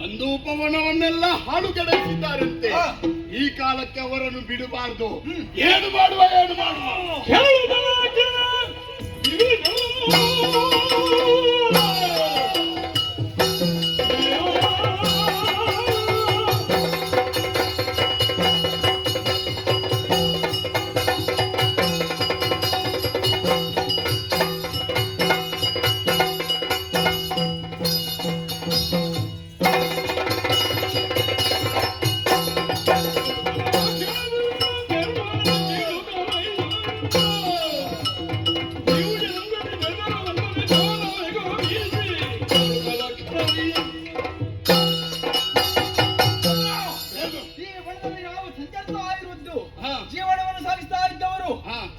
ಒಂದು ಉಪವನವನ್ನೆಲ್ಲ ಹಾಳುಗೆಡಿಸಿದ್ದಾರಂತೆ. ಈ ಕಾಲಕ್ಕೆ ಅವರನ್ನು ಬಿಡಬಾರದು. ಏನು ಮಾಡುವ ಜೀವನವನ್ನು ಸಾಗಿಸ್ತಾ ಇದ್ದವರು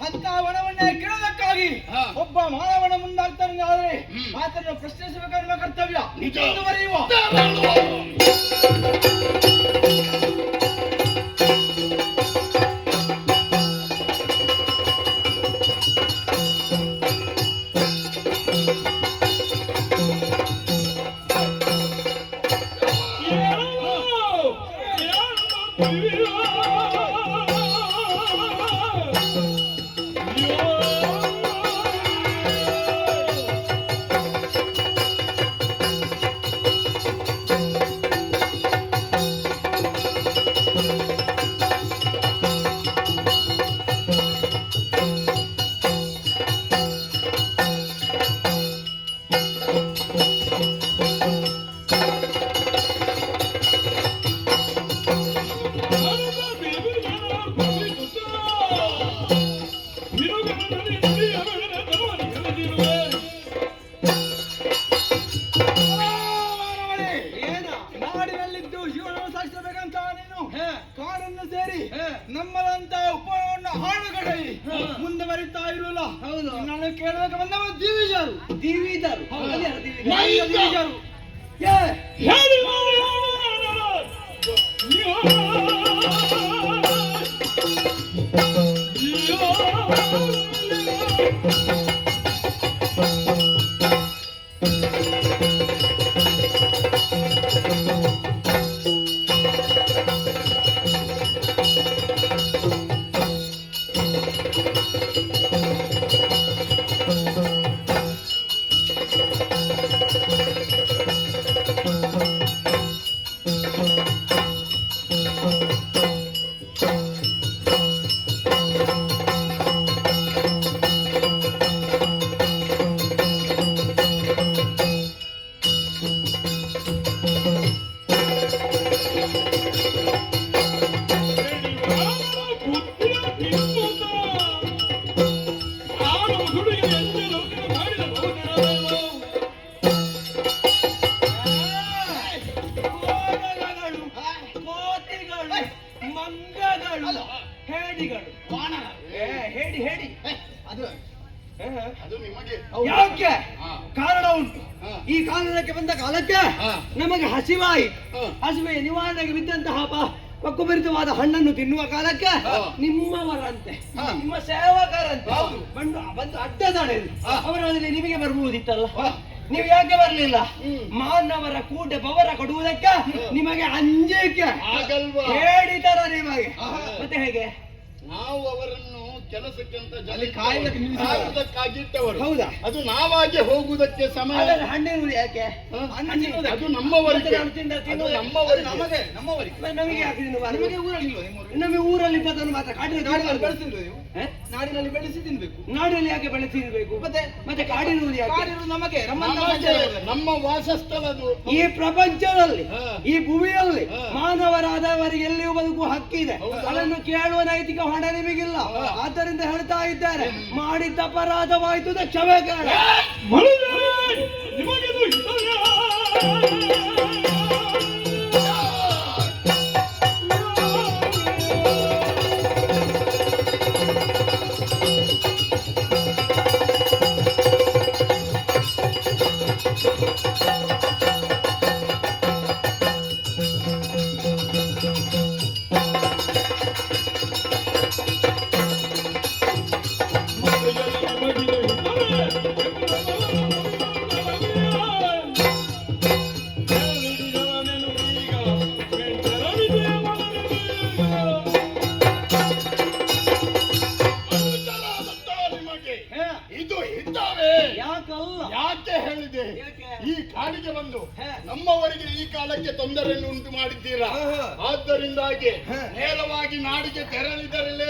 ಅಂತ ವನವನ್ನೇ ಕೆಡೋದಕ್ಕಾಗಿ ಒಬ್ಬ ಮಾನವನ ಮುಂದಾಗ್ತಾನೆ. ಆದರೆ ಆತನ ಪ್ರಶ್ನಿಸಬೇಕಾದ ನಮ್ಮ ಕರ್ತವ್ಯ. ಮುಂದುವರಿಯುವ ನಾಡಿನಲ್ಲಿದ್ದು ಜೀವನವನ್ನು ಸಾಗಿಸಬೇಕಂತ ನೀನು ಕಾಡನ್ನು ಸೇರಿ ನಮ್ಮದಂತ ಉಪವನ್ನು ಹಾಳುಗಡೆ ಮುಂದುವರಿತಾ ಇರೋಲ್ಲ. ಹೌದು, ನಾನು ಕೇಳಬೇಕು ಬಂದವ ದಿವಿಜರು ಮಂಗಗಳು ಹೇಡಿಗಳು ಹೇಡಿ ಹೇಡಿ ಅದು ನಿಮಗೆ ಯಾಕೆ ಕಾರಣ ಉಂಟು. ಈ ಕಾರಣಕ್ಕೆ ಬಂದ ಕಾಲಕ್ಕೆ ನಮಗೆ ಹಸಿವೆ ನಿವಾರಣೆಗೆ ಬಿದ್ದಂತಹ ಪಕ್ವಭರಿತವಾದ ಹಣ್ಣನ್ನು ತಿನ್ನುವ ಕಾಲಕ್ಕೆ ನಿಮ್ಮವರಂತೆ ನಿಮ್ಮ ಸೇವಕರಂತೆ ಬಂದು ಅಡ್ಡದಾಡೆ ಅವರಲ್ಲಿ ನಿಮಗೆ ಬರ್ಬಹುದಿತ್ತಲ್ಲ. ನೀವು ಯಾಕೆ ಬರ್ಲಿಲ್ಲ? ಮಾನವರ ಕೂಟೆ ಪವರ ಕೊಡುವುದಕ್ಕೆ ನಿಮಗೆ ಅಂಜಿಕೆ ಹೇಳಿತರ ನಿಮಗೆ. ಮತ್ತೆ ಹೇಗೆ ನಾವು ಅವರನ್ನು ಕೆಲಸಕ್ಕಿಂತ ಕಾಯುವುದಕ್ಕಾಗಿಟ್ಟವರು. ಹೌದಾ? ಅದು ನಾವಾಗೆ ಹೋಗುವುದಕ್ಕೆ ಸಮಯ. ಹಣ್ಣಿರುವುದು ಯಾಕೆ? ಅದು ನಮ್ಮವರಿಗೆ ನಮಗೆ ಯಾಕೆ ನಮಗೆ ಊರಲ್ಲಿ ಇದ್ದದನ್ನು ಮಾತ್ರ ನಾಡಿನಲ್ಲಿ ಬೆಳೆಸಿ ತಿನ್ಬೇಕು. ನಾಡಿನಲ್ಲಿ ಯಾಕೆ ಬೆಳೆಸಿ ತಿನ್ಬೇಕು? ಮತ್ತೆ ಕಾಡಿರುವುದು ಯಾಕೆ? ನಮಗೆ ನಮ್ಮ ವಾಸಸ್ಥಳದು. ಈ ಪ್ರಪಂಚದಲ್ಲಿ ಈ ಭೂಮಿಯಲ್ಲಿ ಮಾನವರಾದವರಿಗೆ ಎಲ್ಲಿಯೂ ಬದುಕುವ ಹಕ್ಕಿದೆ. ಅದನ್ನು ಕೇಳುವ ನೈತಿಕ ಹೊಣ ನಿಮಗಿಲ್ಲ. ಆದ್ದರಿಂದ ಹೇಳ್ತಾ ಇದ್ದಾರೆ, ಮಾಡಿದ್ದ ಅಪರಾಧವಾಯಿತು ಕ್ಷಮೆ ಕೇಳ. ಧರ್ಮಕ್ಕೆ ತೊಂದರೆಯನ್ನು ಉಂಟು ಮಾಡಿದ್ದೀರಾ. ಆದ್ದರಿಂದಾಗಿ ನೇರವಾಗಿ ನಾಡಿಗೆ ತೆರಳಿದರಲೇ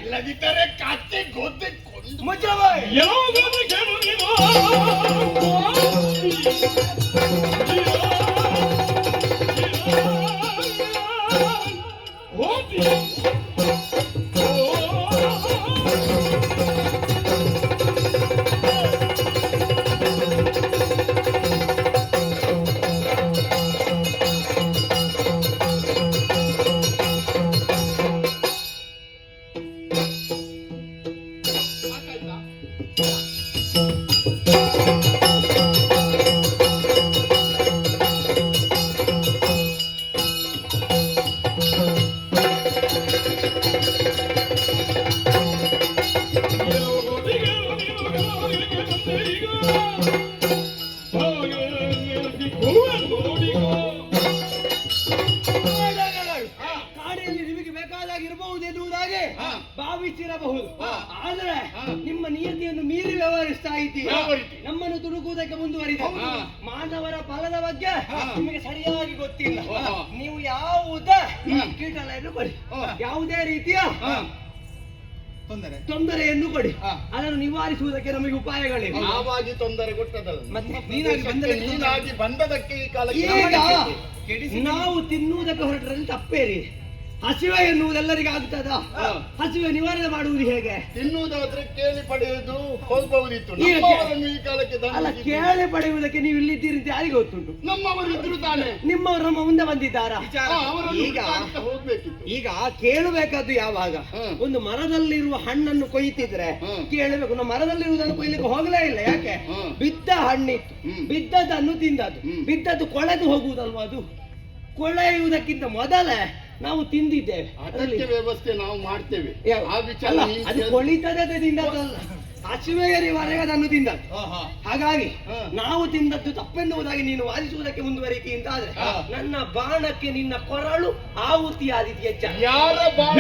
ಇಲ್ಲದಿದ್ದರೆ ಕತ್ತೆ ಗೊದ್ದೆ ಕೊಂಡು ಮುಚ್ಚಬಾಯಿ. ಕಾಡಿನಲ್ಲಿ ನಿಮಗೆ ಬೇಕಾದಾಗಿರಬಹುದೆನ್ನುವುದಾಗಿ ಭಾವಿಸಿರಬಹುದು. ಆದರೆ ನಿಮ್ಮ ನಿಯತಿಯನ್ನು ಮೀರಿ ವ್ಯವಹರಿಸ್ತಾ ಇದ್ದೀರಿ. ನಮ್ಮನ್ನು ತುಡುಕುವುದಕ್ಕೆ ಮುಂದುವರಿದ ಮಾನವರ ಫಲದ ಬಗ್ಗೆ ನಿಮಗೆ ಸರಿಯಾಗಿ ಗೊತ್ತಿಲ್ಲ. ನೀವು ಯಾವುದೇ ಕೀಟಲೆಯನ್ನು ಕೊಡಿ, ಯಾವುದೇ ರೀತಿಯ ತೊಂದರೆಯನ್ನು ಕೊಡಿ, ಅದನ್ನು ನಿವಾರಿಸುವುದಕ್ಕೆ ನಮಗೆ ಉಪಾಯಗಳಿವೆ. ನಾವಾಗಿ ತೊಂದರೆ ಕೊಟ್ಟದಲ್ಲ, ಮತ್ತೆ ನೀನಾಗಿ ಬಂದದಕ್ಕೆ ಈ ಕಾಲಕ್ಕೆ ಈಗ ನಾವು ತಿನ್ನುವುದಕ್ಕೆ ಹೊರಟರಲ್ಲಿ ತಪ್ಪೇರಿ. ಹಸಿವೆ ಎನ್ನುವುದೆಲ್ಲರಿಗೂ ಆಗ್ತದ? ಹಸಿವೆ ನಿವಾರಣೆ ಮಾಡುವುದು ಹೇಗೆ? ತಿನ್ನುವುದಾದ್ರೆ ಕೇಳಿ ಪಡೆಯುವುದು ಹೋಗಬಹುದಿತ್ತು. ಈಗ ನಮ್ಮವರನ್ನು ಈ ಕಾಲಕ್ಕೆ ಅಲ್ಲ, ಕೇಳಿ ಪಡೆಯುವುದಕ್ಕೆ ನೀವು ಇಲ್ಲಿದ್ದೀರಿ ಅಂತ ಯಾರಿಗೆ ಗೊತ್ತುಂಟು? ನಮ್ಮವರು ಇದ್ರು ತಾನೆ. ನಿಮ್ಮವರು ನಮ್ಮ ಮುಂದೆ ಬಂದಿದ್ದಾರಾ? ಈಗ ಹೋಗ್ಬೇಕಿತ್ತು. ಈಗ ಕೇಳಬೇಕಾದ್ದು ಯಾವಾಗ? ಒಂದು ಮರದಲ್ಲಿರುವ ಹಣ್ಣನ್ನು ಕೊಯ್ತಿದ್ರೆ ಕೇಳಬೇಕು. ನಮ್ಮ ಮರದಲ್ಲಿರುವುದನ್ನು ಕೊಯ್ಲಿಕ್ಕೆ ಹೋಗಲೇ ಇಲ್ಲ. ಯಾಕೆ? ಬಿದ್ದ ಹಣ್ಣಿತ್ತು, ಬಿದ್ದದನ್ನು ತಿಂದದ್ದು, ಬಿದ್ದದ್ದು ಕೊಳೆದು ಹೋಗುವುದಲ್ವಾ? ಅದು ಕೊಳೆಯುವುದಕ್ಕಿಂತ ಮೊದಲೇ ನಾವು ತಿಂದಿದ್ದೇವೆ. ಅದಕ್ಕೆ ವ್ಯವಸ್ಥೆ ನಾವು ಮಾಡ್ತೇವೆ. ಆ ವಿಚಾರ ಅದು ಕೊಳಿತದೆ ತಿಂದದ್ದಲ್ಲ, ಹಸಿವೆಯರಿವರೆಗೆ ಅದನ್ನು ತಿಂದದ್ದು. ಹಾಗಾಗಿ ನಾವು ತಿಂದದ್ದು ತಪ್ಪೆನ್ನುವುದಾಗಿ ನೀನು ವಾದಿಸುವುದಕ್ಕೆ ಮುಂದುವರಿತಿ ಅಂತ ಆದ್ರೆ ನನ್ನ ಬಾಣಕ್ಕೆ ನಿನ್ನ ಕೊರಳು ಆಹುತಿ ಆದಿತ್ಯ ಯಾರ ಬಾಣ